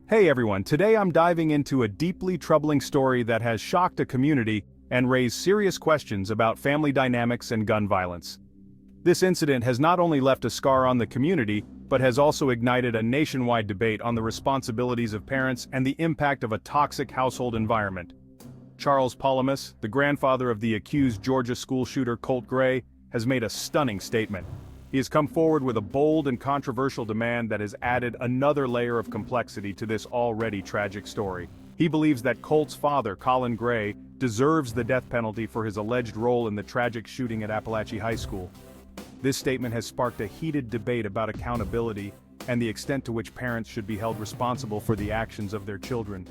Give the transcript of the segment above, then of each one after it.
Hey everyone, today I'm diving into a deeply troubling story that has shocked a community and raised serious questions about family dynamics and gun violence. This incident has not only left a scar on the community, but has also ignited a nationwide debate on the responsibilities of parents and the impact of a toxic household environment. Charles Palamas, the grandfather of the accused Georgia school shooter Colt Gray, has made a stunning statement. He has come forward with a bold and controversial demand that has added another layer of complexity to this already tragic story. He believes that Colt's father, Colin Gray, deserves the death penalty for his alleged role in the tragic shooting at Appalachian High School. This statement has sparked a heated debate about accountability and the extent to which parents should be held responsible for the actions of their children.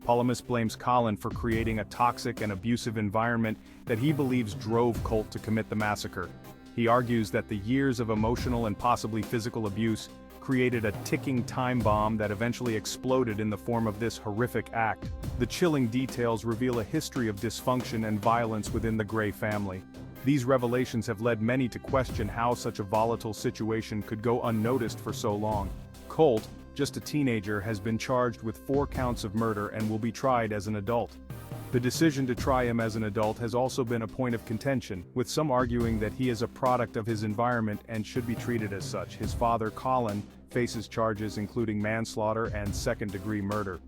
Palamas blames Colin for creating a toxic and abusive environment that he believes drove Colt to commit the massacre. He argues that the years of emotional and possibly physical abuse created a ticking time bomb that eventually exploded in the form of this horrific act. The chilling details reveal a history of dysfunction and violence within the Gray family. These revelations have led many to question how such a volatile situation could go unnoticed for so long. Colt, just a teenager, has been charged with 4 counts of murder and will be tried as an adult. The decision to try him as an adult has also been a point of contention, with some arguing that he is a product of his environment and should be treated as such. His father, Colin, faces charges including manslaughter and second-degree murder.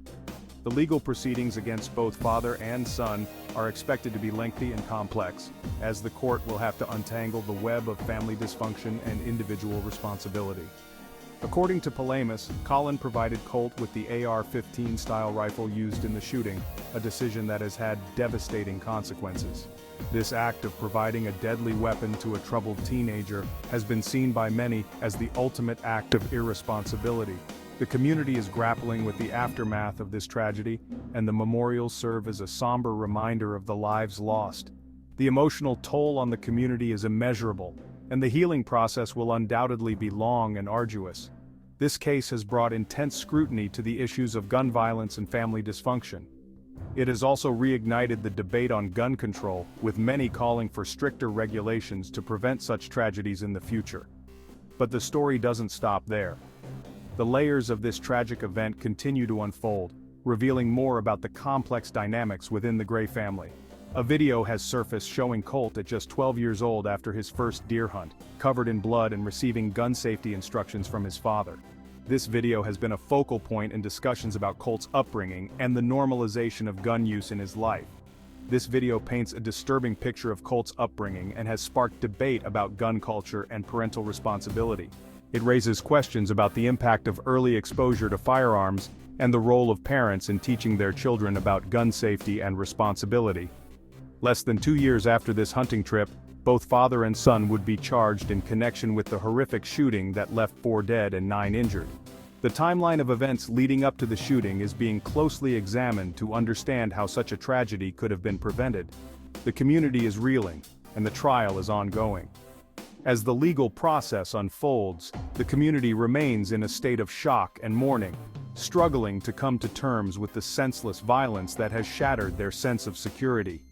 The legal proceedings against both father and son are expected to be lengthy and complex, as the court will have to untangle the web of family dysfunction and individual responsibility. According to Palamas, Colin provided Colt with the AR-15 style rifle used in the shooting, a decision that has had devastating consequences. This act of providing a deadly weapon to a troubled teenager has been seen by many as the ultimate act of irresponsibility. The community is grappling with the aftermath of this tragedy, and the memorials serve as a somber reminder of the lives lost. The emotional toll on the community is immeasurable, and the healing process will undoubtedly be long and arduous. This case has brought intense scrutiny to the issues of gun violence and family dysfunction. It has also reignited the debate on gun control, with many calling for stricter regulations to prevent such tragedies in the future. But the story doesn't stop there. The layers of this tragic event continue to unfold, revealing more about the complex dynamics within the Gray family. A video has surfaced showing Colt at just 12 years old after his first deer hunt, covered in blood and receiving gun safety instructions from his father. This video has been a focal point in discussions about Colt's upbringing and the normalization of gun use in his life. This video paints a disturbing picture of Colt's upbringing and has sparked debate about gun culture and parental responsibility. It raises questions about the impact of early exposure to firearms and the role of parents in teaching their children about gun safety and responsibility. Less than 2 years after this hunting trip, both father and son would be charged in connection with the horrific shooting that left 4 dead and 9 injured. The timeline of events leading up to the shooting is being closely examined to understand how such a tragedy could have been prevented. The community is reeling, and the trial is ongoing. As the legal process unfolds, the community remains in a state of shock and mourning, struggling to come to terms with the senseless violence that has shattered their sense of security.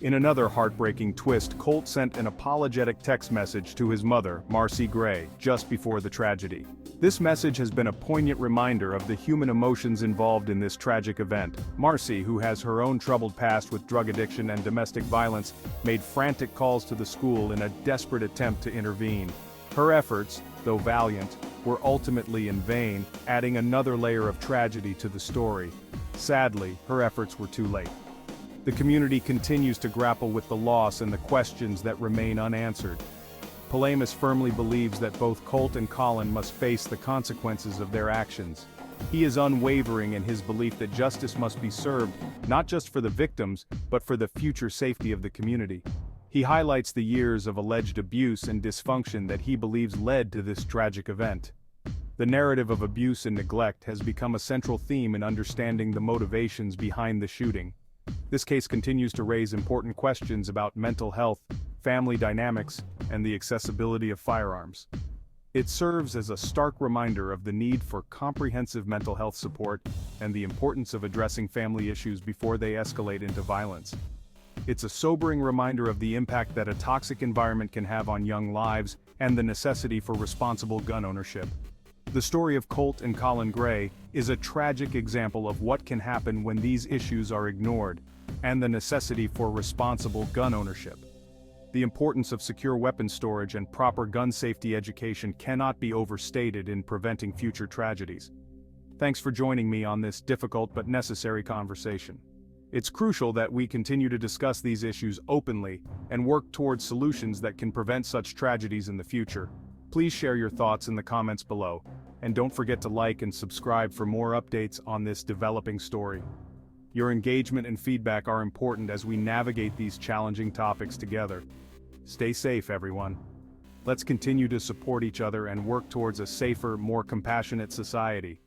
In another heartbreaking twist, Colt sent an apologetic text message to his mother, Marcy Gray, just before the tragedy. This message has been a poignant reminder of the human emotions involved in this tragic event. Marcy, who has her own troubled past with drug addiction and domestic violence, made frantic calls to the school in a desperate attempt to intervene. Her efforts, though valiant, were ultimately in vain, adding another layer of tragedy to the story. Sadly, her efforts were too late. The community continues to grapple with the loss and the questions that remain unanswered. Palamas firmly believes that both Colt and Colin must face the consequences of their actions. He is unwavering in his belief that justice must be served, not just for the victims, but for the future safety of the community. He highlights the years of alleged abuse and dysfunction that he believes led to this tragic event. The narrative of abuse and neglect has become a central theme in understanding the motivations behind the shooting. This case continues to raise important questions about mental health, family dynamics, and the accessibility of firearms. It serves as a stark reminder of the need for comprehensive mental health support and the importance of addressing family issues before they escalate into violence. It's a sobering reminder of the impact that a toxic environment can have on young lives and the necessity for responsible gun ownership. The story of Colt and Colin Gray is a tragic example of what can happen when these issues are ignored, and the necessity for responsible gun ownership. The importance of secure weapon storage and proper gun safety education cannot be overstated in preventing future tragedies. Thanks for joining me on this difficult but necessary conversation. It's crucial that we continue to discuss these issues openly and work towards solutions that can prevent such tragedies in the future. Please share your thoughts in the comments below, and don't forget to like and subscribe for more updates on this developing story. Your engagement and feedback are important as we navigate these challenging topics together. Stay safe, everyone. Let's continue to support each other and work towards a safer, more compassionate society.